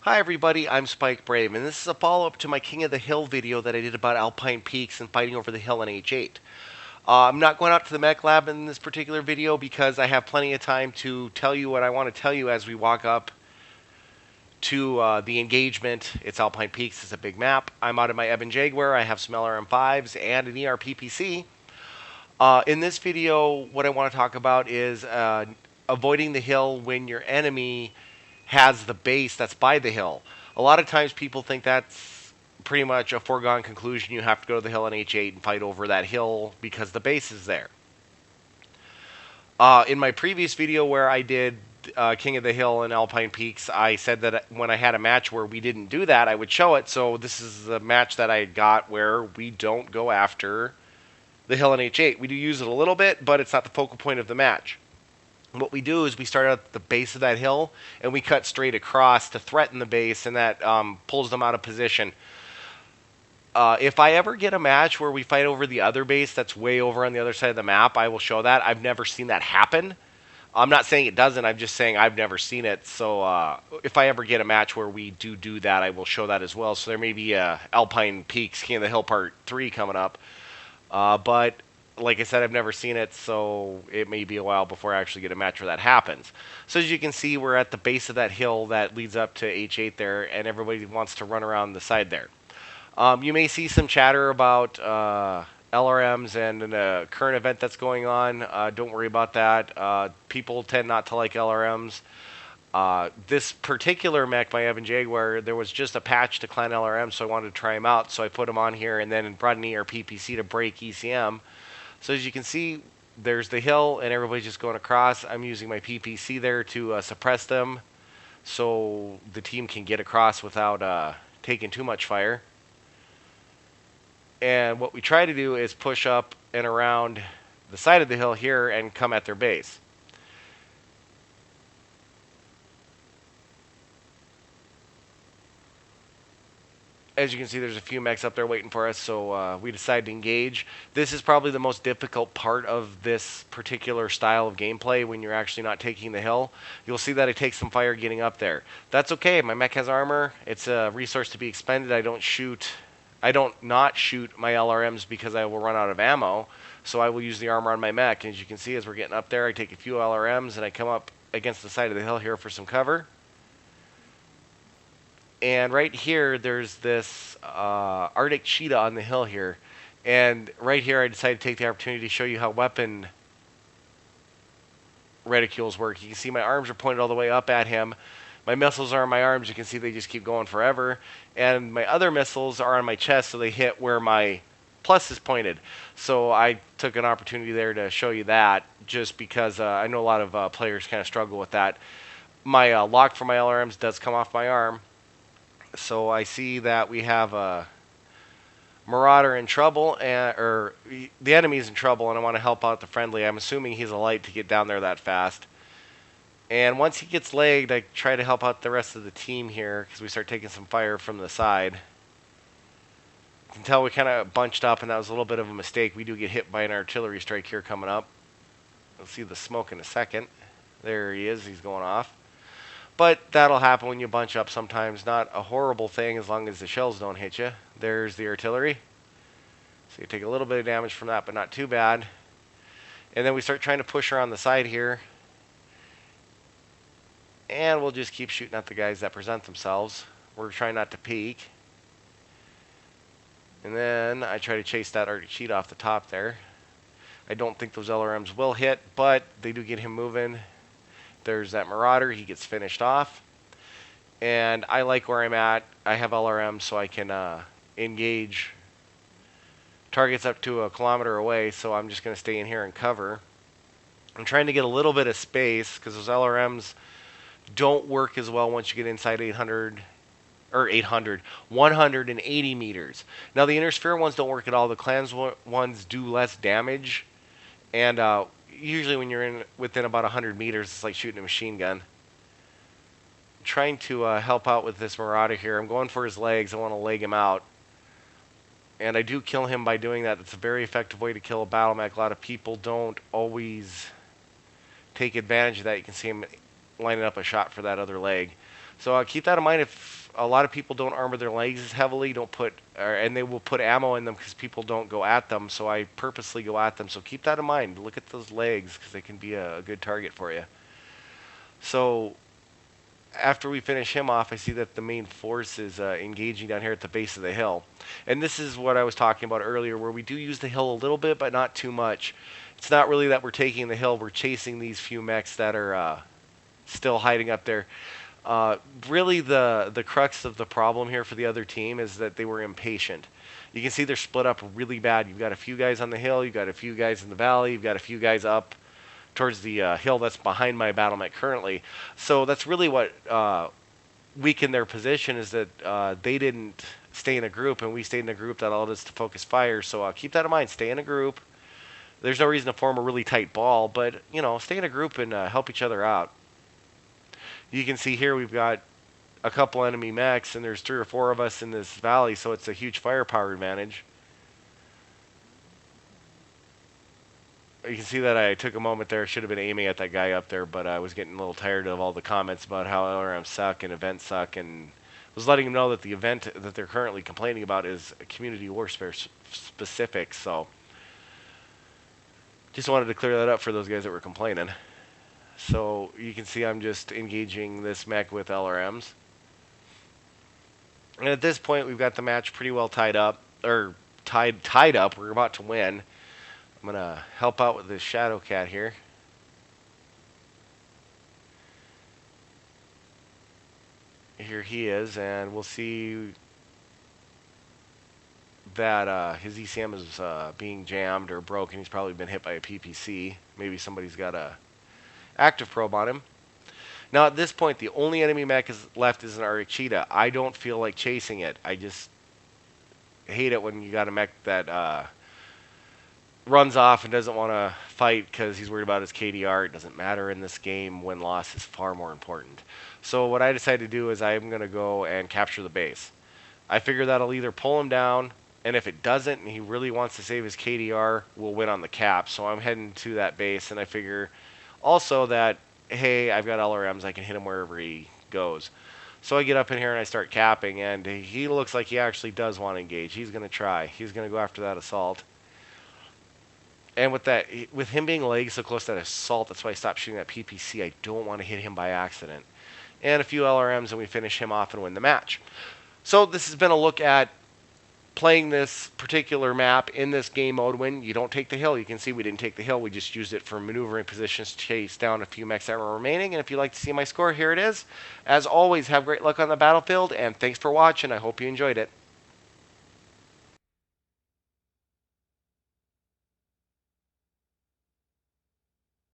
Hi everybody, I'm Spike Brave, and this is a follow-up to my King of the Hill video that I did about Alpine Peaks and fighting over the hill in H8. I'm not going out to the mech lab in this particular video because I have plenty of time to tell you what I want to tell you as we walk up to the engagement. It's Alpine Peaks, it's a big map. I'm out of my Ebon Jaguar, I have some LRM5s and an ERPPC. In this video, what I want to talk about is avoiding the hill when your enemy has the base that's by the hill. A lot of times people think that's pretty much a foregone conclusion. You have to go to the hill in H8 and fight over that hill because the base is there. In my previous video where I did King of the Hill and Alpine Peaks, I said that when I had a match where we didn't do that, I would show it. So this is the match that I got where we don't go after the hill in H8. We do use it a little bit, but it's not the focal point of the match. What we do is we start at the base of that hill and we cut straight across to threaten the base, and that pulls them out of position. If I ever get a match where we fight over the other base that's way over on the other side of the map, I will show that. I've never seen that happen. I'm not saying it doesn't. I'm just saying I've never seen it. So if I ever get a match where we do that, I will show that as well. So there may be a Alpine Peaks King of the Hill Part 3 coming up. But like I said, I've never seen it, so it may be a while before I actually get a match where that happens. So as you can see, we're at the base of that hill that leads up to H8 there, and everybody wants to run around the side there. You may see some chatter about LRMs and a current event that's going on. Don't worry about that. People tend not to like LRMs. This particular mech, my Ebon Jaguar, there was just a patch to clan LRM, so I wanted to try him out. So I put him on here and then brought an ERPPC to break ECM. So as you can see, there's the hill and everybody's just going across. I'm using my PPC there to suppress them so the team can get across without taking too much fire. And what we try to do is push up and around the side of the hill here and come at their base. As you can see, there's a few mechs up there waiting for us, so we decided to engage. This is probably the most difficult part of this particular style of gameplay when you're actually not taking the hill. You'll see that it takes some fire getting up there. That's okay. My mech has armor. It's a resource to be expended. I don't not shoot my LRMs because I will run out of ammo, so I will use the armor on my mech. And as you can see, as we're getting up there, I take a few LRMs and I come up against the side of the hill here for some cover. And right here, there's this Arctic cheetah on the hill here. And right here, I decided to take the opportunity to show you how weapon reticules work. You can see my arms are pointed all the way up at him. My missiles are on my arms. You can see they just keep going forever. And my other missiles are on my chest, so they hit where my plus is pointed. So I took an opportunity there to show you that, just because I know a lot of players kind of struggle with that. My lock for my LRMs does come off my arm. So I see that we have a Marauder in trouble, or the enemy's in trouble, and I want to help out the friendly. I'm assuming he's a light to get down there that fast. And once he gets lagged, I try to help out the rest of the team here because we start taking some fire from the side. You can tell we kind of bunched up, and that was a little bit of a mistake. We do get hit by an artillery strike here coming up. You'll see the smoke in a second. There he is. He's going off. But that'll happen when you bunch up sometimes. Not a horrible thing as long as the shells don't hit you. There's the artillery. So you take a little bit of damage from that, but not too bad. And then we start trying to push around the side here. And we'll just keep shooting at the guys that present themselves. We're trying not to peek. And then I try to chase that Arctic cheetah off the top there. I don't think those LRMs will hit, but they do get him moving. There's that Marauder. He gets finished off. And I like where I'm at. I have LRM, so I can engage targets up to 1 kilometer away, so I'm just going to stay in here and cover. I'm trying to get a little bit of space because those LRMs don't work as well once you get inside 180 meters. Now, the inner sphere ones don't work at all. The clans ones do less damage. And usually when you're within about 100 meters, it's like shooting a machine gun. I'm trying to help out with this Marauder here. I'm going for his legs. I want to leg him out. And I do kill him by doing that. It's a very effective way to kill a battle mech. A lot of people don't always take advantage of that. You can see him lining up a shot for that other leg. So keep that in mind. If a lot of people don't armor their legs as heavily, don't put, and they will put ammo in them because people don't go at them. So I purposely go at them. So keep that in mind. Look at those legs because they can be a good target for you. So after we finish him off, I see that the main force is engaging down here at the base of the hill. And this is what I was talking about earlier, where we do use the hill a little bit, but not too much. It's not really that we're taking the hill. We're chasing these few mechs that are still hiding up there. Really, the crux of the problem here for the other team is that they were impatient. You can see they're split up really bad. You've got a few guys on the hill. You've got a few guys in the valley. You've got a few guys up towards the hill that's behind my battle mech currently. So that's really what weakened their position, is that they didn't stay in a group, and we stayed in a group that allowed us to focus fire. So keep that in mind. Stay in a group. There's no reason to form a really tight ball, but, stay in a group and help each other out. You can see here we've got a couple enemy mechs, and there's 3 or 4 of us in this valley, so it's a huge firepower advantage. You can see that I took a moment there. Should have been aiming at that guy up there, but I was getting a little tired of all the comments about how LRMs suck and events suck, and was letting them know that the event that they're currently complaining about is community warfare specific. So just wanted to clear that up for those guys that were complaining. So you can see I'm just engaging this mech with LRMs. And at this point, we've got the match pretty well tied up. Tied up. We're about to win. I'm going to help out with this Shadow Cat here. Here he is, and we'll see that his ECM is being jammed or broken. He's probably been hit by a PPC. Maybe somebody's got a active probe on him. Now at this point, the only enemy mech left is an Arctic Cheetah. I don't feel like chasing it. I just hate it when you got a mech that runs off and doesn't want to fight because he's worried about his KDR. It doesn't matter in this game. Win-loss is far more important. So what I decided to do is I'm going to go and capture the base. I figure that'll either pull him down, and if it doesn't and he really wants to save his KDR, we'll win on the cap. So I'm heading to that base, and I figure also that, hey, I've got LRMs. I can hit him wherever he goes. So I get up in here and I start capping, and he looks like he actually does want to engage. He's going to try. He's going to go after that assault. And with him being legs so close to that assault, that's why I stopped shooting that PPC. I don't want to hit him by accident. And a few LRMs, and we finish him off and win the match. So this has been a look at playing this particular map in this game mode when you don't take the hill. You can see we didn't take the hill. We just used it for maneuvering positions to chase down a few mechs that were remaining. And if you'd like to see my score, here it is. As always, have great luck on the battlefield, and thanks for watching. I hope you enjoyed it.